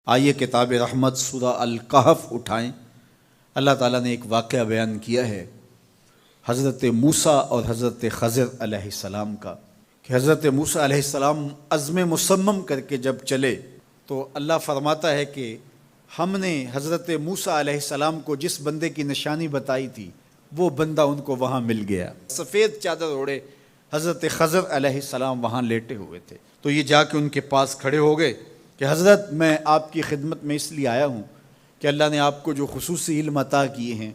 آئیے کتاب رحمت سورہ الکہف اٹھائیں۔ اللہ تعالیٰ نے ایک واقعہ بیان کیا ہے حضرت موسیٰ اور حضرت خضر علیہ السلام کا، کہ حضرت موسیٰ علیہ السلام عزم مصمم کر کے جب چلے تو اللہ فرماتا ہے کہ ہم نے حضرت موسیٰ علیہ السلام کو جس بندے کی نشانی بتائی تھی وہ بندہ ان کو وہاں مل گیا۔ سفید چادر اوڑھے حضرت خضر علیہ السلام وہاں لیٹے ہوئے تھے، تو یہ جا کے ان کے پاس کھڑے ہو گئے کہ حضرت میں آپ کی خدمت میں اس لیے آیا ہوں کہ اللہ نے آپ کو جو خصوصی علم عطا کیے ہیں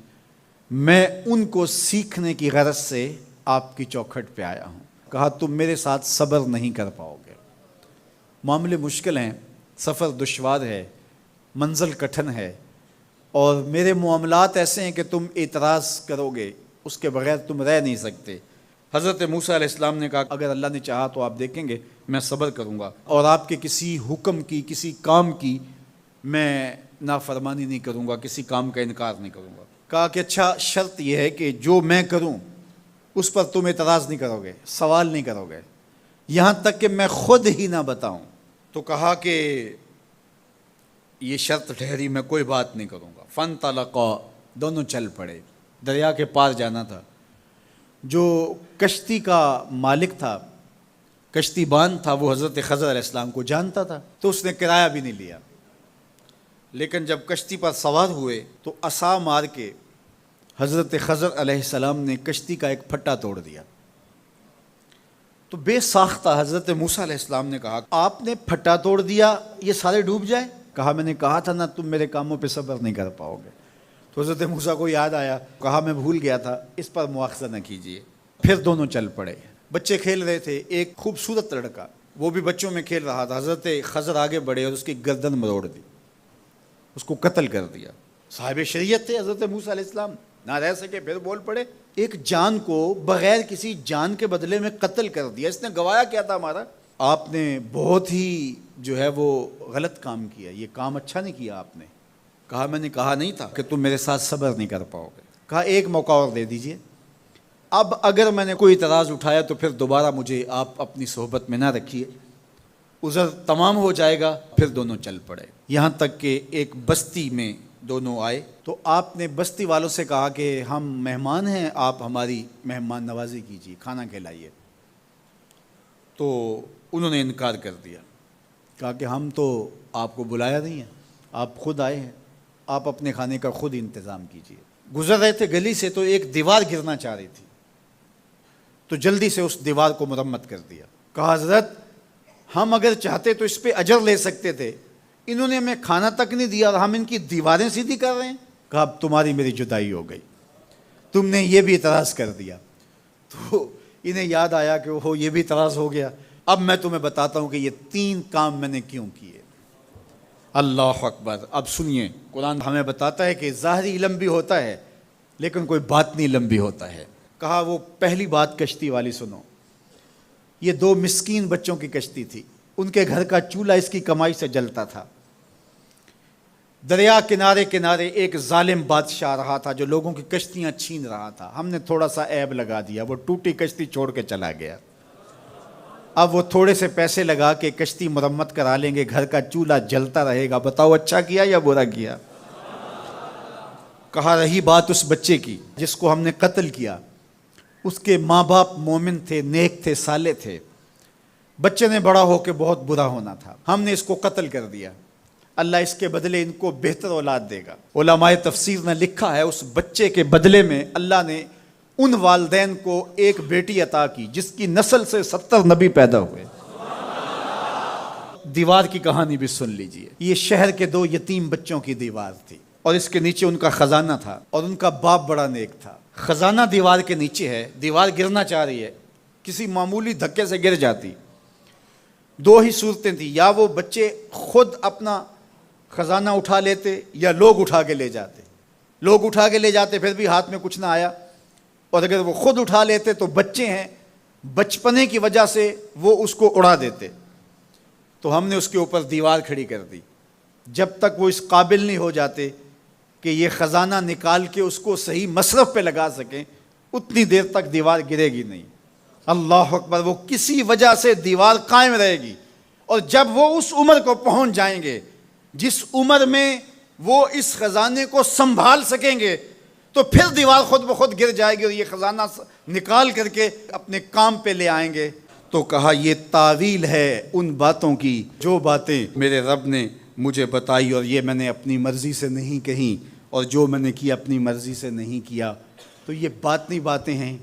میں ان کو سیکھنے کی غرض سے آپ کی چوکھٹ پہ آیا ہوں۔ کہا تم میرے ساتھ صبر نہیں کر پاؤ گے، معاملے مشکل ہیں، سفر دشوار ہے، منزل کٹھن ہے، اور میرے معاملات ایسے ہیں کہ تم اعتراض کرو گے اس کے بغیر تم رہ نہیں سکتے۔ حضرت موسیٰ علیہ السلام نے کہا اگر اللہ نے چاہا تو آپ دیکھیں گے میں صبر کروں گا اور آپ کے کسی حکم کی کسی کام کی میں نافرمانی نہیں کروں گا، کسی کام کا انکار نہیں کروں گا۔ کہا کہ اچھا شرط یہ ہے کہ جو میں کروں اس پر تم اعتراض نہیں کرو گے، سوال نہیں کرو گے، یہاں تک کہ میں خود ہی نہ بتاؤں۔ تو کہا کہ یہ شرط ٹھہری، میں کوئی بات نہیں کروں گا۔ فانطلقا، دونوں چل پڑے، دریا کے پار جانا تھا۔ جو کشتی کا مالک تھا، کشتی بان تھا، وہ حضرت خضر علیہ السلام کو جانتا تھا تو اس نے کرایہ بھی نہیں لیا، لیکن جب کشتی پر سوار ہوئے تو عصا مار کے حضرت خضر علیہ السلام نے کشتی کا ایک پھٹا توڑ دیا۔ تو بے ساختہ حضرت موسیٰ علیہ السلام نے کہا آپ نے پھٹا توڑ دیا، یہ سارے ڈوب جائیں؟ کہا میں نے کہا تھا نا تم میرے کاموں پہ صبر نہیں کر پاؤ گے۔ تو حضرت موسیٰ کو یاد آیا، کہا میں بھول گیا تھا، اس پر مواخذہ نہ کیجیے۔ پھر دونوں چل پڑے، بچے کھیل رہے تھے، ایک خوبصورت لڑکا وہ بھی بچوں میں کھیل رہا تھا۔ حضرت خضر آگے بڑھے اور اس کی گردن مروڑ دی، اس کو قتل کر دیا۔ صاحب شریعت تھے حضرت موسیٰ علیہ السلام، نہ رہ سکے، پھر بول پڑے ایک جان کو بغیر کسی جان کے بدلے میں قتل کر دیا، اس نے گوایا کیا تھا ہمارا؟ آپ نے بہت ہی جو ہے وہ غلط کام کیا، یہ کام اچھا نہیں کیا آپ نے۔ کہا میں نے کہا نہیں تھا کہ تم میرے ساتھ صبر نہیں کر پاؤ گے۔ کہا ایک موقع اور دے دیجئے، اب اگر میں نے کوئی اعتراض اٹھایا تو پھر دوبارہ مجھے آپ اپنی صحبت میں نہ رکھیے، عذر تمام ہو جائے گا۔ پھر دونوں چل پڑے، یہاں تک کہ ایک بستی میں دونوں آئے تو آپ نے بستی والوں سے کہا کہ ہم مہمان ہیں، آپ ہماری مہمان نوازی کیجیے، کھانا کھلائیے۔ تو انہوں نے انکار کر دیا، کہا کہ ہم تو آپ کو بلایا نہیں ہے، آپ خود آئے ہیں، آپ اپنے کھانے کا خود انتظام کیجیے۔ گزر رہے تھے گلی سے تو ایک دیوار گرنا چاہ رہی تھی، تو جلدی سے اس دیوار کو مرمت کر دیا۔ کہا حضرت ہم اگر چاہتے تو اس پہ اجر لے سکتے تھے، انہوں نے ہمیں کھانا تک نہیں دیا اور ہم ان کی دیواریں سیدھی کر رہے ہیں۔ کہا اب تمہاری میری جدائی ہو گئی، تم نے یہ بھی اعتراض کر دیا۔ تو انہیں یاد آیا کہ وہ یہ بھی اعتراض ہو گیا، اب میں تمہیں بتاتا ہوں کہ یہ 3 کام میں نے کیوں کیے۔ اللہ اکبر۔ اب سنیے، قرآن ہمیں بتاتا ہے کہ ظاہری علم بھی ہوتا ہے لیکن کوئی باطنی علم بھی ہوتا ہے۔ کہا وہ پہلی بات کشتی والی سنو، یہ 2 مسکین بچوں کی کشتی تھی، ان کے گھر کا چولہا اس کی کمائی سے جلتا تھا۔ دریا کنارے کنارے ایک ظالم بادشاہ رہا تھا جو لوگوں کی کشتیاں چھین رہا تھا، ہم نے تھوڑا سا عیب لگا دیا، وہ ٹوٹی کشتی چھوڑ کے چلا گیا۔ اب وہ تھوڑے سے پیسے لگا کے کشتی مرمت کرا لیں گے، گھر کا چولہا جلتا رہے گا، بتاؤ اچھا کیا یا برا کیا؟ کہا رہی بات اس بچے کی جس کو ہم نے قتل کیا، اس کے ماں باپ مومن تھے، نیک تھے، صالح تھے، بچے نے بڑا ہو کے بہت برا ہونا تھا، ہم نے اس کو قتل کر دیا، اللہ اس کے بدلے ان کو بہتر اولاد دے گا۔ علماء تفسیر نے لکھا ہے اس بچے کے بدلے میں اللہ نے ان والدین کو ایک بیٹی عطا کی جس کی نسل سے 70 نبی پیدا ہوئے۔ دیوار کی کہانی بھی سن لیجئے، یہ شہر کے 2 یتیم بچوں کی دیوار تھی اور اس کے نیچے ان کا خزانہ تھا اور ان کا باپ بڑا نیک تھا۔ خزانہ دیوار کے نیچے ہے، دیوار گرنا چاہ رہی ہے، کسی معمولی دھکے سے گر جاتی۔ 2 ہی صورتیں تھیں، یا وہ بچے خود اپنا خزانہ اٹھا لیتے یا لوگ اٹھا کے لے جاتے۔ لوگ اٹھا کے لے جاتے پھر بھی ہاتھ میں کچھ نہ آیا، اور اگر وہ خود اٹھا لیتے تو بچے ہیں، بچپنے کی وجہ سے وہ اس کو اڑا دیتے۔ تو ہم نے اس کے اوپر دیوار کھڑی کر دی، جب تک وہ اس قابل نہیں ہو جاتے کہ یہ خزانہ نکال کے اس کو صحیح مصرف پہ لگا سکیں، اتنی دیر تک دیوار گرے گی نہیں۔ اللہ اکبر۔ وہ کسی وجہ سے دیوار قائم رہے گی، اور جب وہ اس عمر کو پہنچ جائیں گے جس عمر میں وہ اس خزانے کو سنبھال سکیں گے تو پھر دیوار خود بخود گر جائے گی اور یہ خزانہ نکال کر کے اپنے کام پہ لے آئیں گے۔ تو کہا یہ تعویل ہے ان باتوں کی جو باتیں میرے رب نے مجھے بتائی، اور یہ میں نے اپنی مرضی سے نہیں کہیں، اور جو میں نے کیا اپنی مرضی سے نہیں کیا۔ تو یہ باطنی باتیں ہیں۔